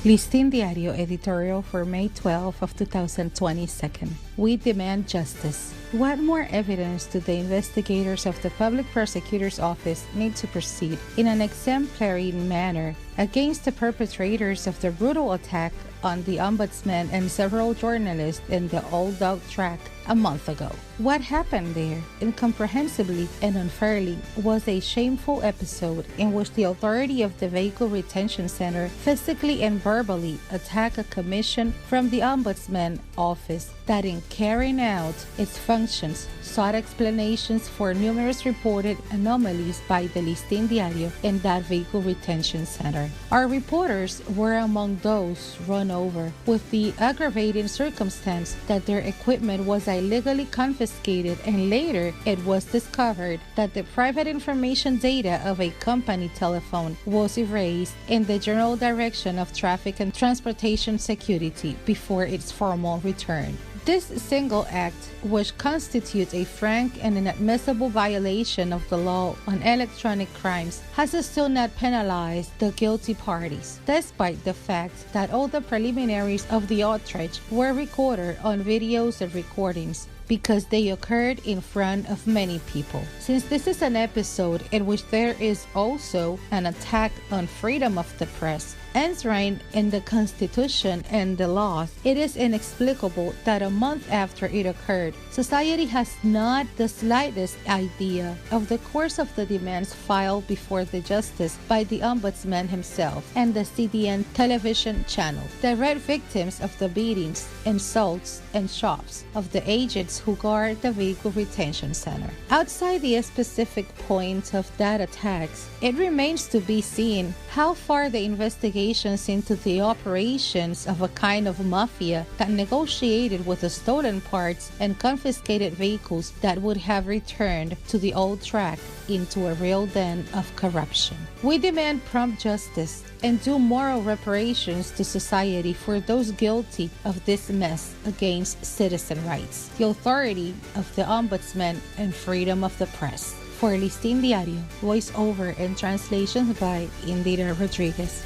Listín Diario editorial for May 12 of 2022. We demand justice. What more evidence do the investigators of the Public Prosecutor's Office need to proceed in an exemplary manner against the perpetrators of the brutal attack on the Ombudsman and several journalists in the Old Dog Track a month ago? What happened there, incomprehensibly and unfairly, was a shameful episode in which the authority of the Vehicle Retention Center physically and verbally attacked a commission from the Ombudsman office that, in carrying out its functions, sought explanations for numerous reported anomalies by the Listín Diario in that Vehicle Retention Center. Our reporters were among those run over with the aggravating circumstance that their equipment was illegally confiscated, and later it was discovered that the private information data of a company telephone was erased in the General Direction of Traffic and Transportation Security before its formal return. This single act, which constitutes a frank and inadmissible violation of the law on electronic crimes, has still not penalized the guilty parties, despite the fact that all the preliminaries of the outrage were recorded on videos and recordings, because they occurred in front of many people. Since this is an episode in which there is also an attack on freedom of the press, enshrined in the Constitution and the laws, it is inexplicable that a month after it occurred, society has not the slightest idea of the course of the demands filed before the justice by the Ombudsman himself and the CDN television channel, direct victims of the beatings, insults, and shoves of the agents who guard the Vehicle Retention Center. Outside the specific point of that attacks, it remains to be seen how far the investigations into the operations of a kind of mafia that negotiated with the stolen parts and confiscated vehicles that would have returned to the old track into a real den of corruption. We demand prompt justice and due moral reparations to society for those guilty of this mess against citizen rights, the authority of the Ombudsman, and freedom of the press. For Listín Diario, voice over and translations by Indira Rodriguez.